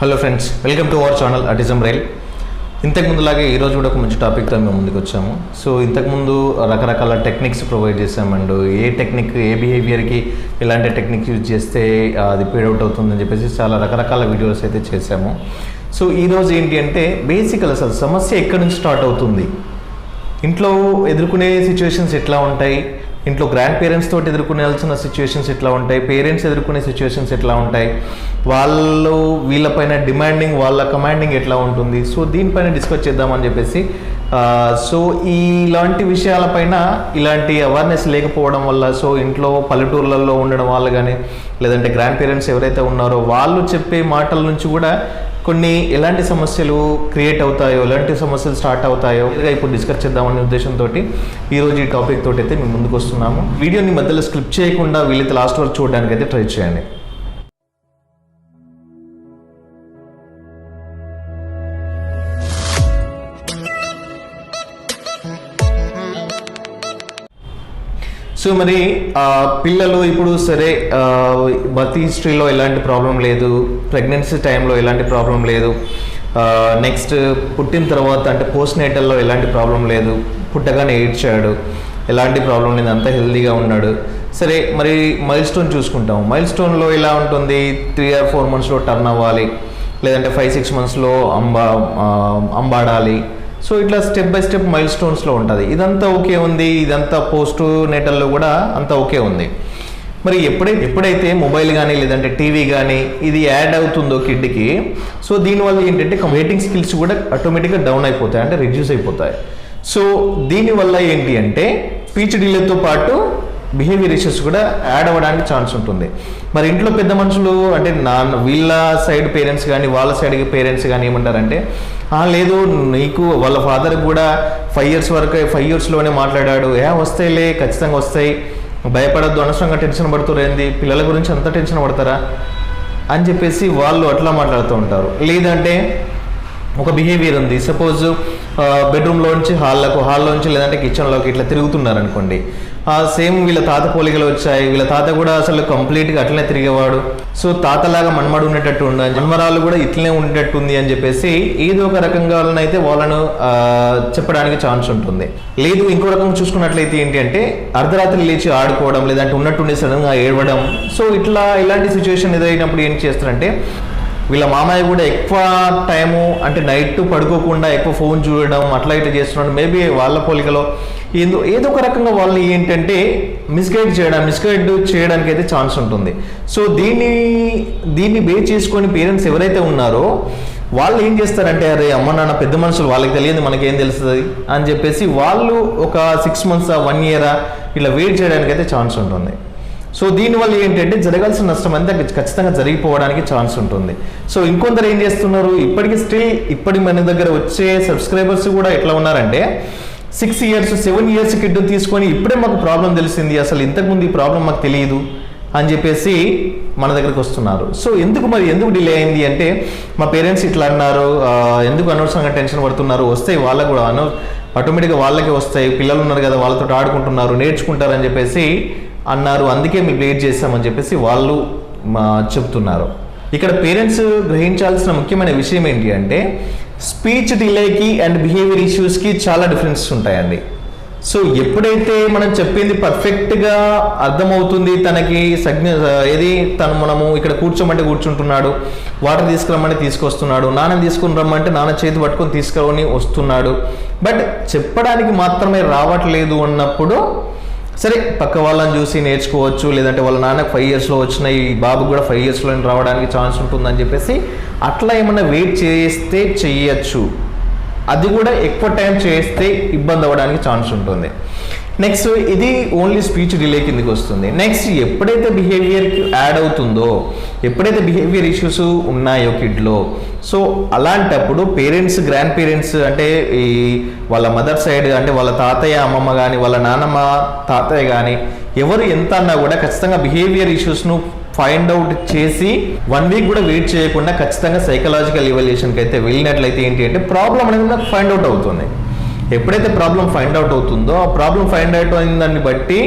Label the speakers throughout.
Speaker 1: Hello friends, welcome to our channel autism rail. ఇంతకుముందులాగే ఈరోజు కూడా ఒక మంచి టాపిక్తో మేము ముందుకు వచ్చాము. సో ఇంతకుముందు రకరకాల టెక్నిక్స్ ప్రొవైడ్ చేసామండ్ ఏ టెక్నిక్ ఏ బిహేవియర్కి ఎలాంటి టెక్నిక్ యూజ్ చేస్తే అది పేడౌట్ అవుతుందని చెప్పేసి చాలా రకరకాల వీడియోస్ అయితే చేసాము. సో ఈరోజు ఏంటి అంటే బేసికల్ అసలు సమస్య ఎక్కడి నుంచి స్టార్ట్ అవుతుంది, ఇంట్లో ఎదుర్కొనే సిచ్యువేషన్స్ ఎట్లా ఉంటాయి, ఇంట్లో గ్రాండ్ పేరెంట్స్ తోటి ఎదుర్కొనేయాల్సిన సిచ్యువేషన్స్ ఎట్లా ఉంటాయి, పేరెంట్స్ ఎదుర్కొనే సిచ్యువేషన్స్ ఎట్లా ఉంటాయి, వాళ్ళు వీళ్ళపైన డిమాండింగ్ వాళ్ళ కమాండింగ్ ఎట్లా ఉంటుంది. సో దీనిపైన డిస్కస్ చేద్దామని చెప్పేసి సో ఇలాంటి విషయాలపైన ఇలాంటి అవేర్నెస్ లేకపోవడం వల్ల సో ఇంట్లో పల్లెటూర్లలో ఉండడం వాళ్ళు కానీ లేదంటే గ్రాండ్ పేరెంట్స్ ఎవరైతే ఉన్నారో వాళ్ళు చెప్పే మాటల నుంచి కూడా కొన్ని ఎలాంటి సమస్యలు క్రియేట్ అవుతాయో, ఎలాంటి సమస్యలు స్టార్ట్ అవుతాయో ఇప్పుడు డిస్కస్ చేద్దామనే ఉద్దేశంతో ఈరోజు ఈ టాపిక్ తోటి అయితే మేము ముందుకు వస్తున్నాము. వీడియోని మధ్యలో స్కిప్ చేయకుండా వీళ్ళైతే లాస్ట్ వరకు చూడడానికి అయితే ట్రై చేయండి. సో మరి పిల్లలు ఇప్పుడు సరే బర్త్ హిస్టరీలో ఎలాంటి ప్రాబ్లం లేదు, ప్రెగ్నెన్సీ టైంలో ఎలాంటి ప్రాబ్లం లేదు, నెక్స్ట్ పుట్టిన తర్వాత అంటే పోస్ట్ నేటల్లో ఎలాంటి ప్రాబ్లం లేదు, పుట్టగానే ఏడ్చాడు, ఎలాంటి ప్రాబ్లం లేదు, అంతా హెల్తీగా ఉన్నాడు. సరే మరి మైల్ స్టోన్ చూసుకుంటాం. మైల్ స్టోన్లో ఎలా ఉంటుంది, 3 or 4 monthsలో టర్న్ అవ్వాలి, లేదంటే 5-6 monthsలో అంబాడాలి. సో ఇట్లా స్టెప్ బై స్టెప్ మైల్ స్టోన్స్లో ఉంటుంది. ఇదంతా ఓకే ఉంది, ఇదంతా పోస్ట్ నేటల్లో కూడా అంతా ఓకే ఉంది. మరి ఎప్పుడైతే మొబైల్ కానీ లేదంటే టీవీ కానీ ఇది యాడ్ అవుతుందో కిడ్కి, సో దీనివల్ల ఏంటంటే వెయిటింగ్ స్కిల్స్ కూడా ఆటోమేటిక్గా డౌన్ అయిపోతాయి, అంటే రిడ్యూస్ అయిపోతాయి. సో దీనివల్ల ఏంటి అంటే స్పీచ్ డిలేతో పాటు బిహేవియర్ ఇష్యూస్ కూడా యాడ్ అవ్వడానికి ఛాన్స్ ఉంటుంది. మరి ఇంట్లో పెద్ద మనుషులు అంటే వీళ్ళ సైడ్ పేరెంట్స్ కానీ వాళ్ళ సైడ్ పేరెంట్స్ కానీ ఏమంటారంటే లేదు నీకు వాళ్ళ ఫాదర్కి కూడా 5 yearsలోనే మాట్లాడాడు, వస్తాయిలే ఖచ్చితంగా వస్తాయి, భయపడద్దు, అనవసరంగా టెన్షన్ పడుతురేంది, పిల్లల గురించి అంత టెన్షన్ పడతారా అని చెప్పేసి వాళ్ళు అట్లా మాట్లాడుతూ ఉంటారు. లేదంటే ఒక బిహేవియర్ ఉంది, సపోజ్ బెడ్రూమ్లోంచి హాల్లోంచి లేదంటే కిచెన్లోకి ఇట్లా తిరుగుతున్నారు అనుకోండి, సేమ్ వీళ్ళ తాత పోలికలు వచ్చాయి, వీళ్ళ తాత కూడా అసలు కంప్లీట్గా అట్లనే తిరిగేవాడు, సో తాతలాగా మన్మడు ఉండేటట్టు ఉంది, జన్మరాలు కూడా ఇట్లనే ఉండేటట్టుంది అని చెప్పేసి ఏదో ఒక రకంగా అయితే వాళ్ళను చెప్పడానికి ఛాన్స్ ఉంటుంది. లేదు ఇంకో రకంగా చూసుకున్నట్లయితే ఏంటి అంటే అర్ధరాత్రి లేచి ఆడుకోవడం, లేదంటే ఉన్నట్టుండి సడన్గా ఏడవడం. సో ఇలాంటి సిచ్యువేషన్ ఎదురైనప్పుడు ఏం చేస్తారంటే వీళ్ళ మామయ్య కూడా ఎక్కువ టైము అంటే నైట్ పడుకోకుండా ఎక్కువ ఫోన్ చూడడం అట్లా ఇట్లా చేస్తున్నాడు. మేబీ వాళ్ళ పోలికలో ఏదో ఒక రకంగా వాళ్ళని ఏంటంటే మిస్గైడ్ చేయడానికి అయితే ఛాన్స్ ఉంటుంది. సో దీన్ని బేస్ చేసుకొని పేరెంట్స్ ఎవరైతే ఉన్నారో వాళ్ళు ఏం చేస్తారంటే అరే అమ్మ నాన్న పెద్ద మనుషులు, వాళ్ళకి తెలియదు మనకేం తెలుస్తుంది అని చెప్పేసి వాళ్ళు ఒక 6 months 1 year ఇలా వెయిట్ చేయడానికి అయితే ఛాన్స్ ఉంటుంది. సో దీనివల్ల ఏంటంటే జరగాల్సిన నష్టం అంతా ఖచ్చితంగా జరిగిపోవడానికి ఛాన్స్ ఉంటుంది. సో ఇంకొందరు ఏం చేస్తున్నారు, ఇప్పటి మన దగ్గర వచ్చే సబ్స్క్రైబర్స్ కూడా ఎట్లా ఉన్నారంటే 6 years 7 years కిడ్ తీసుకొని ఇప్పుడే మాకు ప్రాబ్లం తెలిసింది, అసలు ఇంతకుముందు ఈ ప్రాబ్లం మాకు తెలియదు అని చెప్పేసి మన దగ్గరికి వస్తున్నారు. సో ఎందుకు డిలే అయింది అంటే మా పేరెంట్స్ ఇట్లా అన్నారు, ఎందుకు అనవసరంగా టెన్షన్ పడుతున్నారు, వస్తాయి వాళ్ళకు కూడా ఆటోమేటిక్గా వాళ్ళకే వస్తాయి, పిల్లలు ఉన్నారు కదా వాళ్ళతో ఆడుకుంటున్నారు, నేర్చుకుంటారని చెప్పేసి అన్నారు, అందుకే మీకు వెయిట్ చేస్తామని చెప్పేసి వాళ్ళు చెప్తున్నారు. ఇక్కడ పేరెంట్స్ గ్రహించాల్సిన ముఖ్యమైన విషయం ఏంటి అంటే స్పీచ్ డిలేకి అండ్ బిహేవియర్ ఇష్యూస్కి చాలా డిఫరెన్సెస్ ఉంటాయండి. సో ఎప్పుడైతే మనం చెప్పింది పర్ఫెక్ట్గా అర్థమవుతుంది, తనకి మనము ఇక్కడ కూర్చోమంటే కూర్చుంటున్నాడు, వాటర్ తీసుకురమ్మని తీసుకొస్తున్నాడు, నాన్న తీసుకుని రమ్మంటే నాన్న చేతి పట్టుకొని తీసుకొని వస్తున్నాడు, బట్ చెప్పడానికి మాత్రమే రావట్లేదు అన్నప్పుడు సరే పక్క వాళ్ళని చూసి నేర్చుకోవచ్చు, లేదంటే వాళ్ళ నాన్నకు 5 yearsలో వచ్చినాయి, ఈ బాబుకు కూడా 5 yearsలో రావడానికి ఛాన్స్ ఉంటుందని చెప్పేసి అట్లా ఏమన్నా వెయిట్ చేస్తే చెయ్యొచ్చు. అది కూడా ఎక్కువ టైం చేస్తే ఇబ్బంది అవ్వడానికి ఛాన్స్ ఉంటుంది. నెక్స్ట్ ఇది ఓన్లీ స్పీచ్ డిలే కిందకి వస్తుంది. నెక్స్ట్ ఎప్పుడైతే బిహేవియర్కి యాడ్ అవుతుందో, ఎప్పుడైతే బిహేవియర్ ఇష్యూస్ ఉన్నాయో కిడ్లో, సో అలాంటప్పుడు గ్రాండ్ పేరెంట్స్ అంటే ఈ వాళ్ళ మదర్ సైడ్ అంటే వాళ్ళ తాతయ్య అమ్మమ్మ కానీ వాళ్ళ నాన్నమ్మ తాతయ్య కానీ ఎవరు ఎంత అన్నా కూడా ఖచ్చితంగా బిహేవియర్ ఇష్యూస్ను ఫైండ్ అవుట్ చేసి 1 week కూడా వెయిట్ చేయకుండా ఖచ్చితంగా సైకలాజికల్ ఇవాల్యుయేషన్కి అయితే వెళ్ళినట్లయితే ఏంటి అంటే ప్రాబ్లం అనేది నాకు ఫైండ్ అవుట్ అవుతుంది. ఎప్పుడైతే ప్రాబ్లం ఫైండ్ అవుట్ అవుతుందో ఆ ప్రాబ్లం ఫైండ్ అవుట్ అయిన దాన్ని బట్టి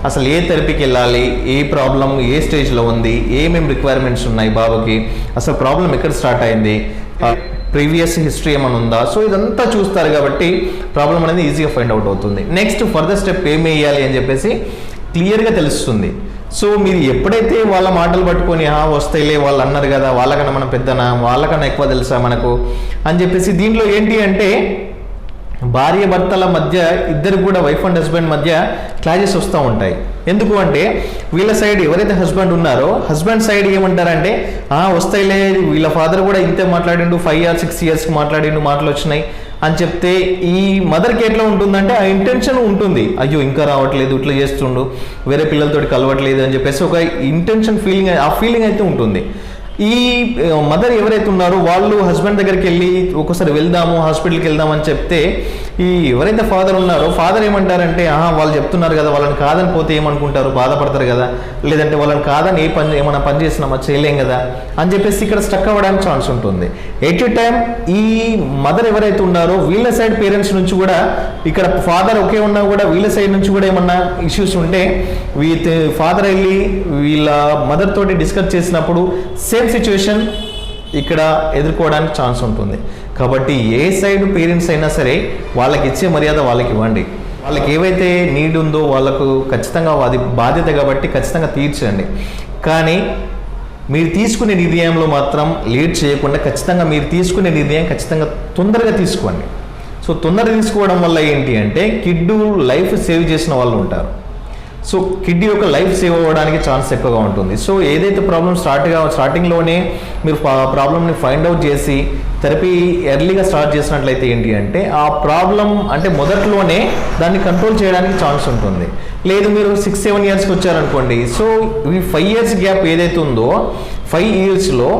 Speaker 1: అసలు ఏ థెరపీకి వెళ్ళాలి, ఏ ప్రాబ్లం ఏ స్టేజ్లో ఉంది, ఏమేమి రిక్వైర్మెంట్స్ ఉన్నాయి బాబుకి, అసలు ప్రాబ్లం ఎక్కడ స్టార్ట్ అయింది, ప్రీవియస్ హిస్టరీ ఏమైనా ఉందా, సో ఇదంతా చూస్తారు కాబట్టి ప్రాబ్లం అనేది ఈజీగా ఫైండ్ అవుట్ అవుతుంది. నెక్స్ట్ ఫర్దర్ స్టెప్ ఏమి వేయాలి అని చెప్పేసి క్లియర్గా తెలుస్తుంది. సో మీరు ఎప్పుడైతే వాళ్ళ మాటలు పట్టుకొని వస్తాయిలే వాళ్ళు అన్నారు కదా, వాళ్ళకన్నా మనం పెద్దనా, వాళ్ళకన్నా ఎక్కువ తెలుసా మనకు అని చెప్పేసి, దీంట్లో ఏంటి అంటే భార్య భర్తల మధ్య ఇద్దరు కూడా వైఫ్ అండ్ హస్బెండ్ మధ్య క్లాషెస్ వస్తూ ఉంటాయి. ఎందుకు అంటే వీళ్ళ సైడ్ ఎవరైతే హస్బెండ్ ఉన్నారో హస్బెండ్ సైడ్ ఏమంటారంటే వస్తాయిలే వీళ్ళ ఫాదర్ కూడా ఇంతే మాట్లాడిండు, 5 or 6 years మాట్లాడిండు, మాటలు వచ్చినాయి అని చెప్తే ఈ మదర్కి ఎట్లా ఉంటుందంటే ఆ ఇంటెన్షన్ ఉంటుంది, అయ్యో ఇంకా రావట్లేదు, ఇట్లా చేస్తుండు, వేరే పిల్లలతోటి కలవట్లేదు అని చెప్పేసి ఒక ఇంటెన్షన్ ఫీలింగ్, ఆ ఫీలింగ్ అయితే ఉంటుంది. ఈ మదర్ ఎవరైతే ఉన్నారో వాళ్ళు హస్బెండ్ దగ్గరికి వెళ్ళి ఒకసారి వెళ్దాము, హాస్పిటల్కి వెళ్దామని చెప్తే ఈ ఎవరైతే ఫాదర్ ఉన్నారో ఫాదర్ ఏమంటారంటే వాళ్ళు చెప్తున్నారు కదా, వాళ్ళని కాదని పోతే ఏమనుకుంటారు, బాధపడతారు కదా, లేదంటే వాళ్ళని కాదని ఏమైనా పని చేసినామా చేయలేం కదా అని చెప్పేసి ఇక్కడ స్టక్ అవ్వడానికి ఛాన్స్ ఉంటుంది. ఎట్ ఎ టైం ఈ మదర్ ఎవరైతే ఉన్నారో వీళ్ళ సైడ్ పేరెంట్స్ నుంచి కూడా, ఇక్కడ ఫాదర్ ఒకే ఉన్నా కూడా వీళ్ళ సైడ్ నుంచి కూడా ఏమన్నా ఇష్యూస్ ఉంటే ఫాదర్ వెళ్ళి వీళ్ళ మదర్ తోటి డిస్కస్ చేసినప్పుడు సేమ్ సిచ్యువేషన్ ఇక్కడ ఎదుర్కోవడానికి ఛాన్స్ ఉంటుంది. కాబట్టి ఏ సైడ్ పేరెంట్స్ అయినా సరే వాళ్ళకి ఇచ్చే మర్యాద వాళ్ళకి ఇవ్వండి. వాళ్ళకి ఏవైతే నీడ్ ఉందో వాళ్ళకు ఖచ్చితంగా అది బాధ్యత కాబట్టి ఖచ్చితంగా తీర్చండి. కానీ మీరు తీసుకునే నిర్ణయంలో మాత్రం లేట్ చేయకుండా ఖచ్చితంగా మీరు తీసుకునే నిర్ణయం ఖచ్చితంగా తొందరగా తీసుకోండి. సో తొందరగా తీసుకోవడం వల్ల ఏంటి అంటే కిడ్ లైఫ్ సేవ్ చేసిన వాళ్ళు ఉంటారు. సో కిడ్ యొక్క లైఫ్ సేవ్ అవ్వడానికి ఛాన్స్ ఎక్కువగా ఉంటుంది. సో ఏదైతే ప్రాబ్లం స్టార్టింగ్లోనే మీరు ప్రాబ్లమ్ని ఫైండ్ అవుట్ చేసి థెరపీ ఎర్లీగా స్టార్ట్ చేసినట్లయితే ఏంటి అంటే ఆ ప్రాబ్లం అంటే మొదట్లోనే దాన్ని కంట్రోల్ చేయడానికి ఛాన్స్ ఉంటుంది. లేదు మీరు 6-7 yearsకి వచ్చారనుకోండి, సో ఈ 5 years గ్యాప్ ఏదైతే ఉందో 5 yearsలో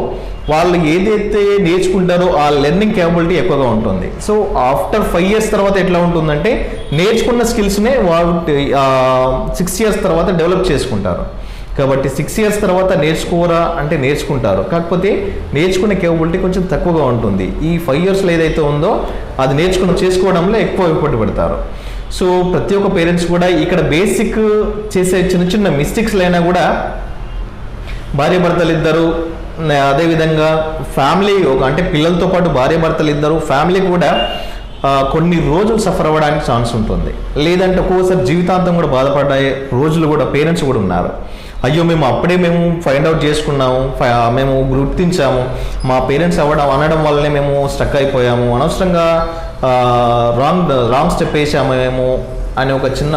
Speaker 1: వాళ్ళు ఏదైతే నేర్చుకుంటారో ఆ లెర్నింగ్ క్యాపబిలిటీ ఎక్కువగా ఉంటుంది. సో ఆఫ్టర్ 5 years తర్వాత ఎట్లా ఉంటుందంటే నేర్చుకున్న స్కిల్స్నే వాళ్ళు 6 years తర్వాత డెవలప్ చేసుకుంటారు. కాబట్టి 6 years తర్వాత నేర్చుకోరా అంటే నేర్చుకుంటారు, కాకపోతే నేర్చుకునే కేపబిలిటీ కొంచెం తక్కువగా ఉంటుంది. ఈ 5 yearsలో ఏదైతే ఉందో అది చేసుకోవడంలో ఎక్కువ ఎఫర్ట్ పెడతారు. సో ప్రతి ఒక్క పేరెంట్స్ కూడా ఇక్కడ బేసిక్ చేసే చిన్న చిన్న మిస్టేక్స్లు అయినా కూడా భార్య భర్తలు ఇద్దరు, అదేవిధంగా ఫ్యామిలీ అంటే పిల్లలతో పాటు భార్య భర్తలు ఇద్దరు ఫ్యామిలీ కూడా కొన్ని రోజులు సఫర్ అవ్వడానికి ఛాన్స్ ఉంటుంది. లేదంటే ఒక్కోసారి జీవితాంతం కూడా బాధపడే రోజులు కూడా పేరెంట్స్ కూడా ఉన్నారు. అయ్యో మేము ఫైండ్ అవుట్ చేసుకున్నాము, మేము గుర్తించాము, మా పేరెంట్స్ అనడం వల్లనే మేము స్టక్ అయిపోయాము, అనవసరంగా రాంగ్ స్టెప్ వేసామేమో అనే ఒక చిన్న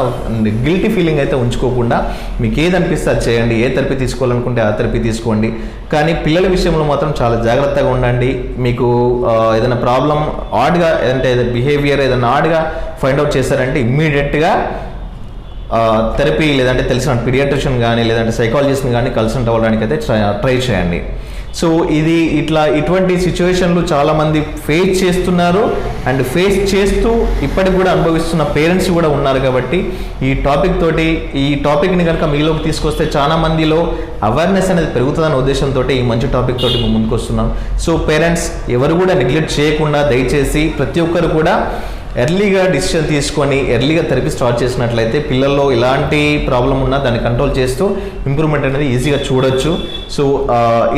Speaker 1: గిల్టీ ఫీలింగ్ అయితే ఉంచుకోకుండా మీకు ఏది అనిపిస్తే అది చేయండి. ఏ థెరపీ తీసుకోవాలనుకుంటే ఆ థెరపీ తీసుకోండి. కానీ పిల్లల విషయంలో మాత్రం చాలా జాగ్రత్తగా ఉండండి. మీకు ఏదైనా ప్రాబ్లం ఆడ్గా అంటే బిహేవియర్ ఏదైనా ఆడ్గా ఫైండ్ అవుట్ చేశారంటే ఇమ్మీడియట్గా థెరపీ లేదంటే తెలిసిన పీడియాట్రిషియన్ కానీ లేదంటే సైకాలజిస్ట్ని కానీ కన్సల్ట్ అవ్వడానికి అయితే ట్రై చేయండి. సో ఇటువంటి సిచ్యువేషన్లు చాలామంది ఫేస్ చేస్తున్నారు అండ్ ఫేస్ చేస్తూ ఇప్పటికి కూడా అనుభవిస్తున్న పేరెంట్స్ కూడా ఉన్నారు. కాబట్టి ఈ టాపిక్ని కనుక మీలోకి తీసుకొస్తే చాలా మందిలో అవేర్నెస్ అనేది పెరుగుతుందన్న ఉద్దేశంతో ఈ మంచి టాపిక్ తోటి మేము ముందుకు వస్తున్నాం. సో పేరెంట్స్ ఎవరు కూడా నెగ్లెక్ట్ చేయకుండా దయచేసి ప్రతి ఒక్కరు కూడా ఎర్లీగా డిసిషన్ తీసుకొని ఎర్లీగా థెరపీ స్టార్ట్ చేసినట్లయితే పిల్లల్లో ఎలాంటి ప్రాబ్లం ఉన్నా దాన్ని కంట్రోల్ చేస్తూ ఇంప్రూవ్మెంట్ అనేది ఈజీగా చూడొచ్చు. సో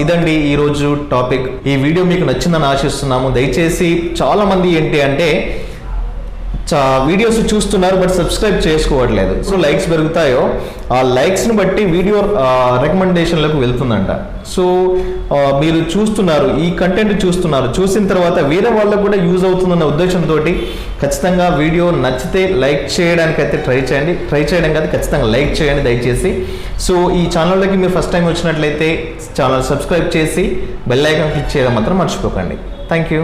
Speaker 1: ఇదండి ఈరోజు టాపిక్. ఈ వీడియో మీకు నచ్చిందని ఆశిస్తున్నాము. దయచేసి చాలామంది ఏంటి అంటే వీడియోస్ చూస్తున్నారు బట్ సబ్స్క్రైబ్ చేసుకోవట్లేదు. సో లైక్స్ పెరుగుతాయో ఆ లైక్స్ని బట్టి వీడియో రికమెండేషన్లకు వెళ్తుందంట. సో మీరు చూస్తున్నారు, ఈ కంటెంట్ చూసిన తర్వాత వేరే వాళ్ళకు కూడా యూజ్ అవుతుందన్న ఉద్దేశంతో ఖచ్చితంగా వీడియో నచ్చితే లైక్ చేయడానికైతే ట్రై చేయడం కాదు, ఖచ్చితంగా లైక్ చేయండి దయచేసి. సో ఈ ఛానల్లోకి మీరు ఫస్ట్ టైం వచ్చినట్లయితే ఛానల్ సబ్స్క్రైబ్ చేసి బెల్ ఐకాన్ క్లిక్ చేయడం మాత్రం మర్చిపోకండి. Thank you.